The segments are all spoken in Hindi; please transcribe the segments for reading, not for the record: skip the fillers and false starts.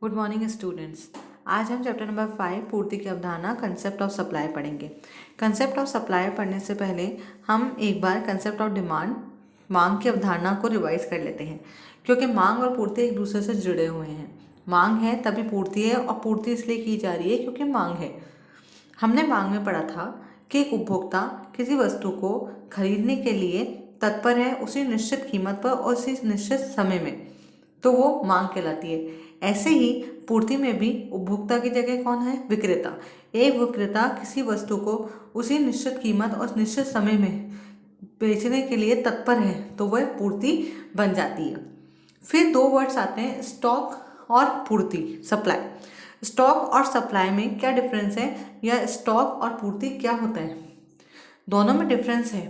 Good morning students. आज हम चैप्टर नंबर 5 पूर्ति की अवधारणा कंसेप्ट ऑफ सप्लाई पढ़ेंगे। कंसेप्ट ऑफ सप्लाई पढ़ने से पहले हम एक बार कंसेप्ट ऑफ डिमांड मांग की अवधारणा को रिवाइज कर लेते हैं, क्योंकि मांग और पूर्ति एक दूसरे से जुड़े हुए हैं। मांग है तभी पूर्ति है, और पूर्ति इसलिए की जा रही है क्योंकि मांग है। हमने मांग में पढ़ा था कि एक उपभोक्ता किसी वस्तु को खरीदने के लिए तत्पर है उसी निश्चित कीमत पर और उसी निश्चित समय में, तो वो मांग कहलाती है। ऐसे ही पूर्ति में भी उपभोक्ता की जगह कौन है? विक्रेता। एक विक्रेता किसी वस्तु को उसी निश्चित कीमत और निश्चित समय में बेचने के लिए तत्पर है, तो वह पूर्ति बन जाती है। फिर दो वर्ड्स आते हैं, स्टॉक और पूर्ति, सप्लाई। स्टॉक और सप्लाई में क्या डिफरेंस है, या स्टॉक और पूर्ति क्या होता है? दोनों में डिफरेंस है।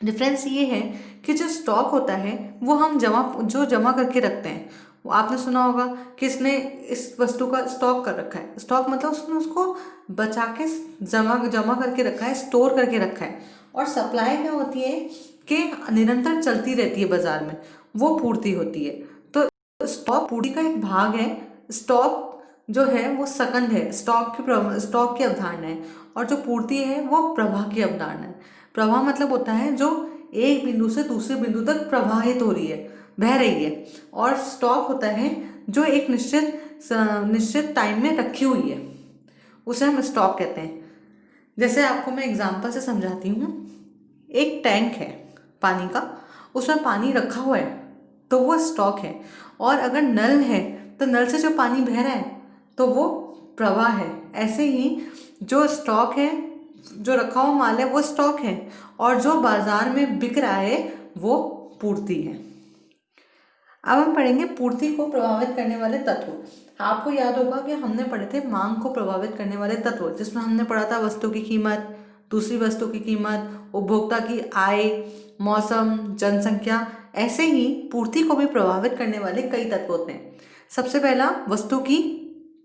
डिफरेंस ये है कि जो स्टॉक होता है वो हम जमा करके रखते हैं। वो आपने सुना होगा किसने इस वस्तु का स्टॉक कर रखा है। स्टॉक मतलब उसने उसको बचा के जमा करके रखा है, स्टोर करके रखा है। और सप्लाई क्या होती है कि निरंतर चलती रहती है बाजार में, वो पूर्ति होती है। तो स्टॉक पूर्ति का एक भाग है। स्टॉक जो है वो सकंद है, स्टॉक की अवधारणा है, और जो पूर्ति है वो प्रवाह की अवधारणा है। प्रवाह मतलब होता है जो एक बिंदु से दूसरे बिंदु तक प्रवाहित हो रही है, बह रही है। और स्टॉक होता है जो एक निश्चित टाइम में रखी हुई है, उसे हम स्टॉक कहते हैं। जैसे आपको मैं एग्जांपल से समझाती हूँ। एक टैंक है पानी का, उसमें पानी रखा हुआ है, तो वो स्टॉक है। और अगर नल है तो नल से जो पानी बह रहा है तो वो प्रवाह है। ऐसे ही जो स्टॉक है, जो रखा हुआ माल है वो स्टॉक है, और जो बाजार में बिक रहा है वो पूर्ति है। अब हम पढ़ेंगे पूर्ति को प्रभावित करने वाले तत्व। आपको याद होगा कि हमने पढ़े थे मांग को प्रभावित करने वाले तत्व, जिसमें हमने पढ़ा था वस्तु की कीमत, दूसरी वस्तु की कीमत, उपभोक्ता की आय, मौसम, जनसंख्या। ऐसे ही पूर्ति को भी प्रभावित करने वाले कई तत्व होते हैं। सबसे पहला वस्तु की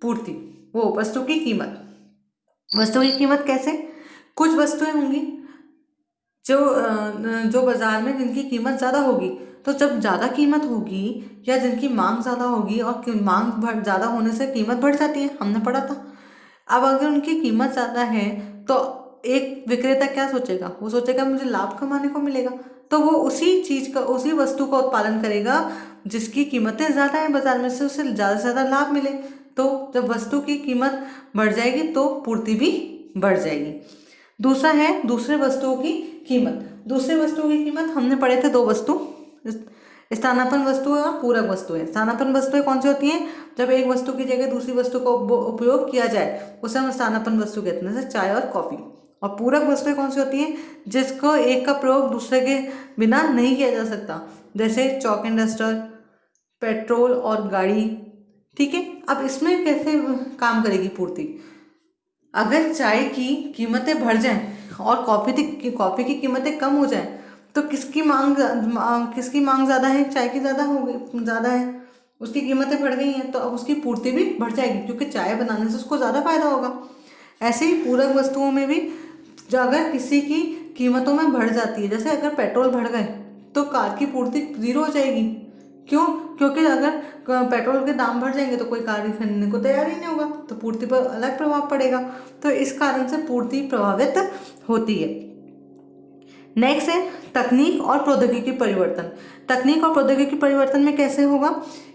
पूर्ति, वो वस्तु की कीमत। वस्तु की कीमत कैसे? कुछ वस्तुएं होंगी जो बाजार में जिनकी कीमत ज़्यादा होगी, तो जब ज़्यादा कीमत होगी या जिनकी मांग ज़्यादा होगी, और मांग ज़्यादा होने से कीमत बढ़ जाती है, हमने पढ़ा था। अब अगर उनकी कीमत ज़्यादा है तो एक विक्रेता क्या सोचेगा? वो सोचेगा मुझे लाभ कमाने को मिलेगा, तो वो उसी वस्तु का उत्पादन करेगा जिसकी कीमतें ज़्यादा हैं बाजार में, से उसे ज़्यादा से ज़्यादा लाभ मिले। तो जब वस्तु की कीमत बढ़ जाएगी तो पूर्ति भी बढ़ जाएगी। दूसरा है दूसरे वस्तुओं की कीमत। दूसरे वस्तुओं की कीमत हमने पढ़े थे दो वस्तु, स्थानापन्न वस्तुएं और पूरक वस्तुएं। स्थानापन्न वस्तुएं कौन सी होती हैं? जब एक वस्तु की जगह दूसरी वस्तु का उपयोग किया जाए उसे हम स्थानापन्न वस्तु कहते हैं, जैसे चाय और कॉफी। और पूरक वस्तुएं कौन सी होती हैं? जिसको एक का प्रयोग दूसरे के बिना नहीं किया जा सकता, जैसे चॉक एंड डस्टर, पेट्रोल और गाड़ी। ठीक है, अब इसमें कैसे काम करेगी पूर्ति? अगर चाय की कीमतें बढ़ जाएं और कॉफ़ी की कीमतें कम हो जाएं, तो किसकी मांग ज़्यादा है? चाय की ज़्यादा है, उसकी कीमतें बढ़ गई हैं, तो अब उसकी पूर्ति भी बढ़ जाएगी, क्योंकि चाय बनाने से उसको ज़्यादा फायदा होगा। ऐसे ही पूरक वस्तुओं में भी अगर किसी की कीमतों में बढ़ जाती है, जैसे अगर पेट्रोल बढ़ गए तो कार की पूर्ति जीरो हो जाएगी। क्यों? क्योंकि अगर पेट्रोल के दाम बढ़ जाएंगे तो कोई कार खरीदने को तैयार ही नहीं होगा, तो पूर्ति पर अलग प्रभाव पड़ेगा। तो इस कारण से पूर्ति प्रभावित होती है। नेक्स्ट है तकनीक और प्रौद्योगिकी परिवर्तन। तकनीक और प्रौद्योगिकी परिवर्तन में कैसे होगा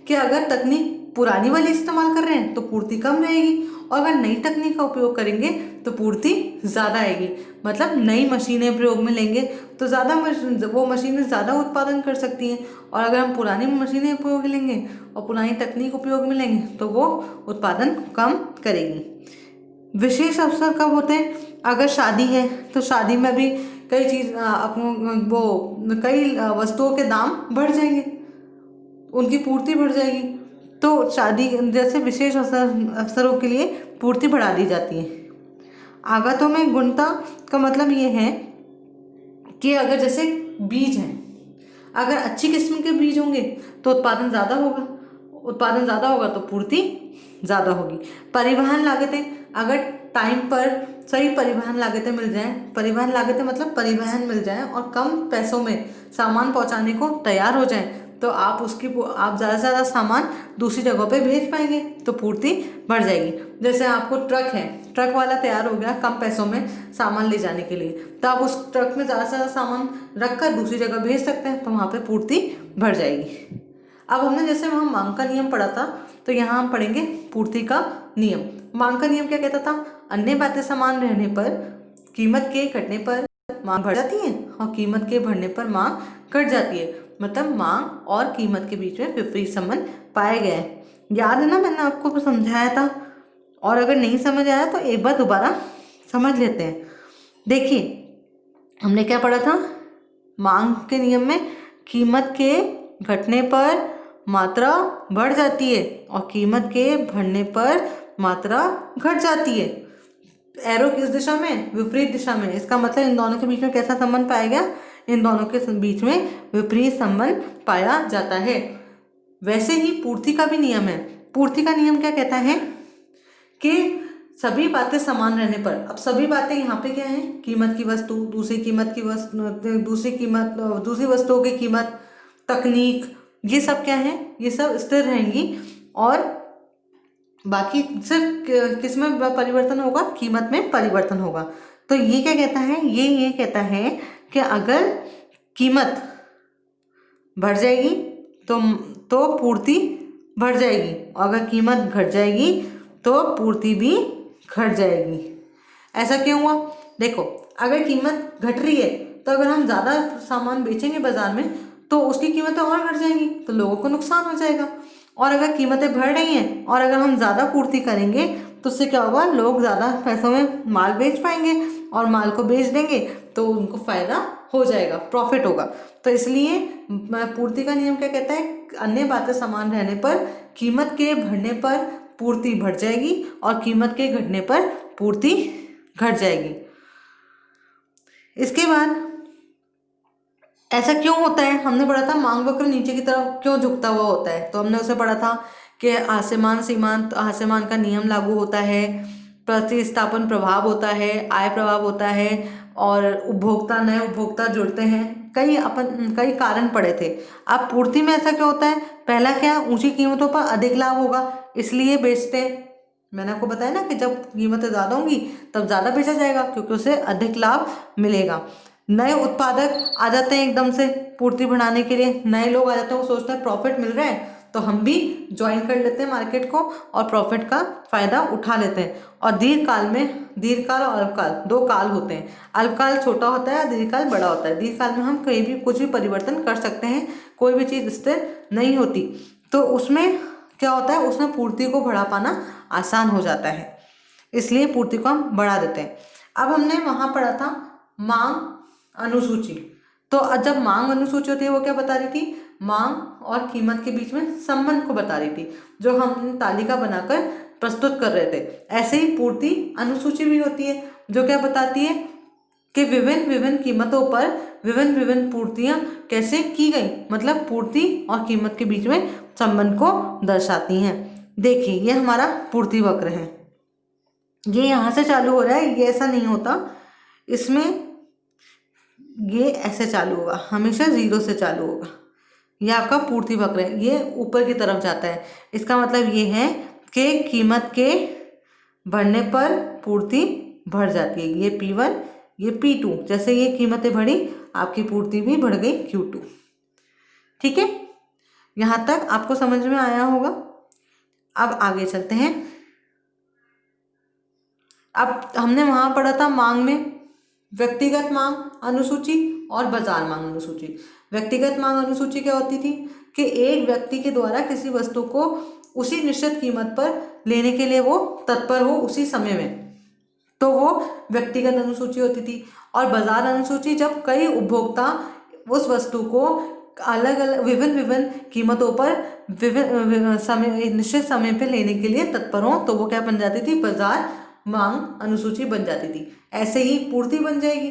कि अगर तकनीक पुरानी वाली इस्तेमाल कर रहे हैं तो पूर्ति कम रहेगी, और अगर नई तकनीक का उपयोग करेंगे तो पूर्ति ज़्यादा आएगी। मतलब नई मशीनें प्रयोग में लेंगे तो वो मशीनें ज़्यादा उत्पादन कर सकती हैं, और अगर हम पुरानी मशीनें उपयोग लेंगे और पुरानी तकनीक उपयोग में लेंगे तो वो उत्पादन कम करेगी। विशेष अवसर कब होते हैं? अगर शादी है तो शादी में भी कई वस्तुओं के दाम बढ़ जाएंगे, उनकी पूर्ति बढ़ जाएगी। तो शादी जैसे विशेष अवसरों के लिए पूर्ति बढ़ा दी जाती है। आगतों में गुणता का मतलब ये है कि अगर जैसे बीज हैं, अगर अच्छी किस्म के बीज होंगे तो उत्पादन ज़्यादा होगा तो पूर्ति ज़्यादा होगी। परिवहन लागतें, अगर टाइम पर सही परिवहन लागतें मिल जाएं, परिवहन लागतें मतलब परिवहन मिल जाए और कम पैसों में सामान पहुंचाने को तैयार हो जाएं, तो आप ज़्यादा से ज़्यादा सामान दूसरी जगहों पे भेज पाएंगे, तो पूर्ति बढ़ जाएगी। जैसे आपको ट्रक है, ट्रक वाला तैयार हो गया कम पैसों में सामान ले जाने के लिए, तो आप उस ट्रक में ज़्यादा से ज़्यादा सामान रख कर दूसरी जगह भेज सकते हैं, तो वहाँ पे पूर्ति बढ़ जाएगी। अब हमने जैसे वहाँ मांग का नियम पढ़ा था, तो यहाँ हम पढ़ेंगे पूर्ति का नियम। मांग का नियम क्या कहता था? अन्य बातें समान रहने पर कीमत के घटने पर मांग बढ़ जाती है और कीमत के बढ़ने पर मांग घट जाती है। मतलब मांग और कीमत के बीच में विपरीत संबंध पाया गया है। याद है ना, मैंने आपको समझाया था। और अगर नहीं समझ आया तो एक बार दोबारा समझ लेते हैं। देखिए, हमने क्या पढ़ा था? मांग के नियम में कीमत के घटने पर मात्रा बढ़ जाती है और कीमत के बढ़ने पर मात्रा घट जाती है। एरो किस दिशा में? विपरीत दिशा में। इसका मतलब इन दोनों के बीच में कैसा संबंध पाया गया? इन दोनों के बीच में विपरीत संबंध पाया जाता है। वैसे ही पूर्ति का भी नियम है। पूर्ति का नियम क्या कहता है कि सभी बातें समान रहने पर, अब सभी बातें यहाँ पे क्या है? कीमत की वस्तु, दूसरी कीमत की वस्तु, दूसरी वस्तुओं की कीमत, तकनीक, ये सब क्या है? ये सब स्थिर रहेंगी और बाकी सिर्फ किस में परिवर्तन होगा? कीमत में परिवर्तन होगा। तो ये क्या कहता है? ये कहता है कि अगर कीमत बढ़ जाएगी तो पूर्ति बढ़ जाएगी, और अगर कीमत घट जाएगी तो पूर्ति भी घट जाएगी। ऐसा क्यों हुआ? देखो, अगर कीमत घट रही है तो अगर हम ज़्यादा सामान बेचेंगे बाजार में तो उसकी कीमतें और घट जाएंगी, तो लोगों को नुकसान हो जाएगा। और अगर कीमतें बढ़ रही हैं और अगर हम ज़्यादा पूर्ति करेंगे तो उससे क्या होगा? लोग ज़्यादा पैसों में माल बेच पाएंगे और माल को बेच देंगे तो उनको फ़ायदा हो जाएगा, प्रॉफिट होगा। तो इसलिए पूर्ति का नियम क्या कहता है? अन्य बातें समान रहने पर कीमत के बढ़ने पर पूर्ति बढ़ जाएगी और कीमत के घटने पर पूर्ति घट जाएगी। इसके बाद ऐसा क्यों होता है? हमने पढ़ा था मांग वक्र नीचे की तरफ क्यों झुकता हुआ होता है, तो हमने उसे पढ़ा था कि हास्यमान का नियम लागू होता है, प्रतिस्थापन प्रभाव होता है, आय प्रभाव होता है और नए उपभोक्ता जुड़ते हैं। कई कारण पड़े थे। अब पूर्ति में ऐसा क्यों होता है? पहला क्या? ऊंची कीमतों पर अधिक लाभ होगा इसलिए बेचते हैं। मैंने आपको बताया ना कि जब कीमतें ज़्यादा होंगी तब ज़्यादा बेचा जाएगा क्योंकि उसे अधिक लाभ मिलेगा। नए उत्पादक आ जाते हैं एकदम से पूर्ति बढ़ाने के लिए, नए लोग आ जाते हैं, वो सोचते हैं प्रॉफिट मिल रहा है तो हम भी ज्वाइन कर लेते हैं मार्केट को और प्रॉफिट का फायदा उठा लेते हैं। और दीर्घकाल और अल्पकाल, दो काल होते हैं। अल्पकाल छोटा होता है, दीर्घकाल बड़ा होता है। दीर्घकाल में हम कहीं भी कुछ भी परिवर्तन कर सकते हैं, कोई भी चीज़ स्थिर नहीं होती, तो उसमें क्या होता है? उसमें पूर्ति को बढ़ा पाना आसान हो जाता है, इसलिए पूर्ति को हम बढ़ा देते हैं। अब हमने वहाँ पढ़ा था मांग अनुसूची। तो जब मांग अनुसूची होती है वो क्या बता रही थी? मांग और कीमत के बीच में संबंध को बता रही थी, जो हम तालिका बनाकर प्रस्तुत कर रहे थे। ऐसे ही पूर्ति अनुसूची भी होती है, जो क्या बताती है कि विभिन्न विभिन्न कीमतों पर विभिन्न विभिन्न पूर्तियां कैसे की गई, मतलब पूर्ति और कीमत के बीच में संबंध को दर्शाती हैं। देखिए, ये हमारा पूर्ति वक्र है, ये यहाँ से चालू हो रहा है, ये ऐसा नहीं होता, इसमें ये ऐसे चालू होगा, हमेशा 0 से चालू होगा। ये आपका पूर्ति वक्र है, ये ऊपर की तरफ जाता है। इसका मतलब ये है कि कीमत के बढ़ने पर पूर्ति बढ़ जाती है। ये P1, ये P2, जैसे ये कीमतें बढ़ी आपकी पूर्ति भी बढ़ गई Q2। ठीक है, यहाँ तक आपको समझ में आया होगा। अब आगे चलते हैं। अब हमने वहाँ पढ़ा था मांग में व्यक्तिगत मांग अनुसूची और बाजार मांग अनुसूची। व्यक्तिगत मांग अनुसूची क्या होती थी कि एक व्यक्ति के द्वारा किसी वस्तु को उसी निश्चित कीमत पर लेने के लिए वो तत्पर हो उसी समय में, तो वो व्यक्तिगत अनुसूची होती थी। और बाजार अनुसूची जब कई उपभोक्ता उस वस्तु को अलग अलग विभिन्न कीमतों पर निश्चित समय पे लेने के लिए तत्पर हो, तो वो क्या बन जाती थी? बाजार मांग अनुसूची बन जाती थी। ऐसे ही पूर्ति बन जाएगी।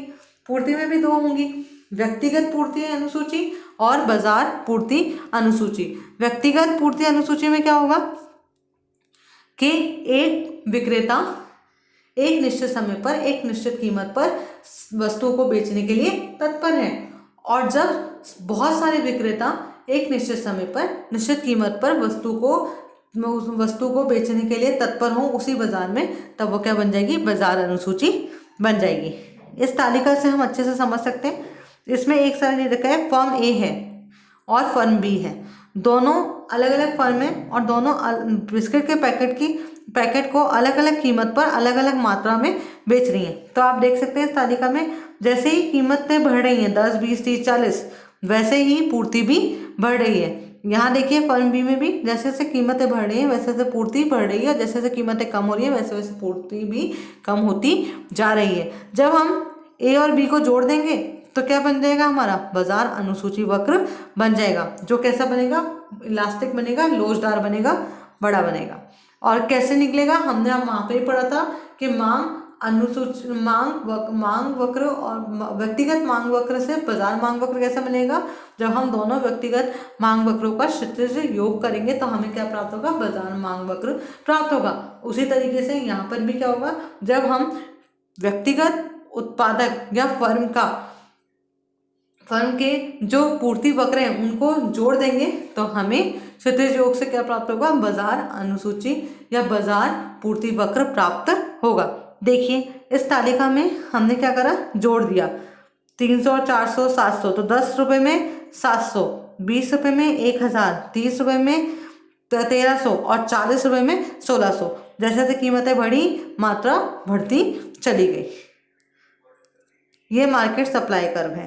पूर्ति में भी दो होंगी, व्यक्तिगत पूर्ति अनुसूची और बाजार पूर्ति अनुसूची। व्यक्तिगत पूर्ति अनुसूची में क्या होगा कि एक विक्रेता एक निश्चित समय पर एक निश्चित कीमत पर वस्तु को बेचने के लिए तत्पर है, और जब बहुत सारे विक्रेता एक निश्चित समय पर निश्चित कीमत पर उस वस्तु को बेचने के लिए तत्पर हों उसी बाजार में, तब वो क्या बन जाएगी, बाजार अनुसूची बन जाएगी। इस तालिका से हम अच्छे से समझ सकते हैं। इसमें एक साल ये रखा है, फर्म ए है और फर्म बी है, दोनों अलग अलग फर्म है और दोनों बिस्किट के पैकेट को अलग अलग कीमत पर अलग अलग मात्रा में बेच रही हैं। तो आप देख सकते हैं इस तालिका में जैसे ही कीमतें बढ़ रही हैं 10, 20, 30, 40, वैसे ही पूर्ति भी बढ़ रही है। यहाँ देखिए फर्म बी में भी जैसे जैसे कीमतें बढ़ रही हैं वैसे वैसे पूर्ति बढ़ रही है, जैसे जैसे कीमतें कम हो रही है वैसे वैसे पूर्ति भी कम होती जा रही है। जब हम ए और बी को जोड़ देंगे तो क्या बन जाएगा, हमारा बाजार अनुसूची वक्र बन जाएगा, जो कैसा बनेगा, इलास्टिक बनेगा, लोचदार बनेगा, बड़ा बनेगा। और कैसे निकलेगा, हमने वहाँ पे ही पढ़ा था कि मांग वक्र और व्यक्तिगत मांग वक्र से बाजार मांग वक्र कैसे बनेगा, जब हम दोनों व्यक्तिगत मांग वक्रों का क्षितिज योग करेंगे तो हमें क्या प्राप्त होगा, बाजार मांग वक्र प्राप्त होगा। उसी तरीके से यहाँ पर भी क्या होगा, जब हम व्यक्तिगत उत्पादक या फर्म के जो पूर्ति वक्र हैं उनको जोड़ देंगे तो हमें क्षितिज योग से क्या प्राप्त होगा, बाजार अनुसूची या बाजार पूर्ति वक्र प्राप्त होगा। देखिए इस तालिका में हमने क्या करा, जोड़ दिया 300 और 400, 700, तो 10 रुपये में 700, 20 रुपये में 1000, 30 रुपये में 1300 और 40 रुपये में 1600। जैसे जैसे कीमतें बढ़ी मात्रा बढ़ती चली गई। ये मार्केट सप्लाई कर्व है।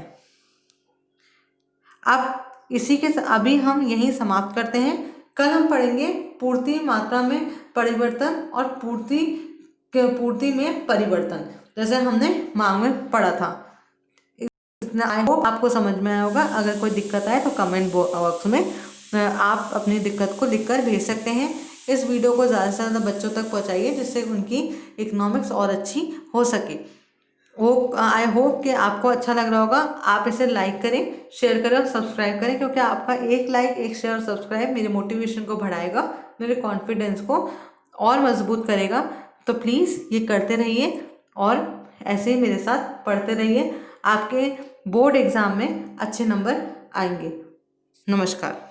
अब अभी हम यहीं समाप्त करते हैं। कल हम पढ़ेंगे पूर्ति मात्रा में परिवर्तन और पूर्ति में परिवर्तन, जैसे हमने मांग में पढ़ा था। आई होप आपको समझ में आया होगा। अगर कोई दिक्कत आए तो कमेंट बॉक्स में आप अपनी दिक्कत को लिखकर भेज सकते हैं। इस वीडियो को ज़्यादा से ज़्यादा बच्चों तक पहुँचाइए जिससे उनकी इकोनॉमिक्स और अच्छी हो सके। आई होप कि आपको अच्छा लग रहा होगा। आप इसे लाइक करें, शेयर करें और सब्सक्राइब करें, क्योंकि आपका एक लाइक, एक शेयर और सब्सक्राइब मेरे मोटिवेशन को बढ़ाएगा, मेरे कॉन्फिडेंस को और मजबूत करेगा। तो प्लीज़ ये करते रहिए और ऐसे ही मेरे साथ पढ़ते रहिए। आपके बोर्ड एग्ज़ाम में अच्छे नंबर आएंगे। नमस्कार।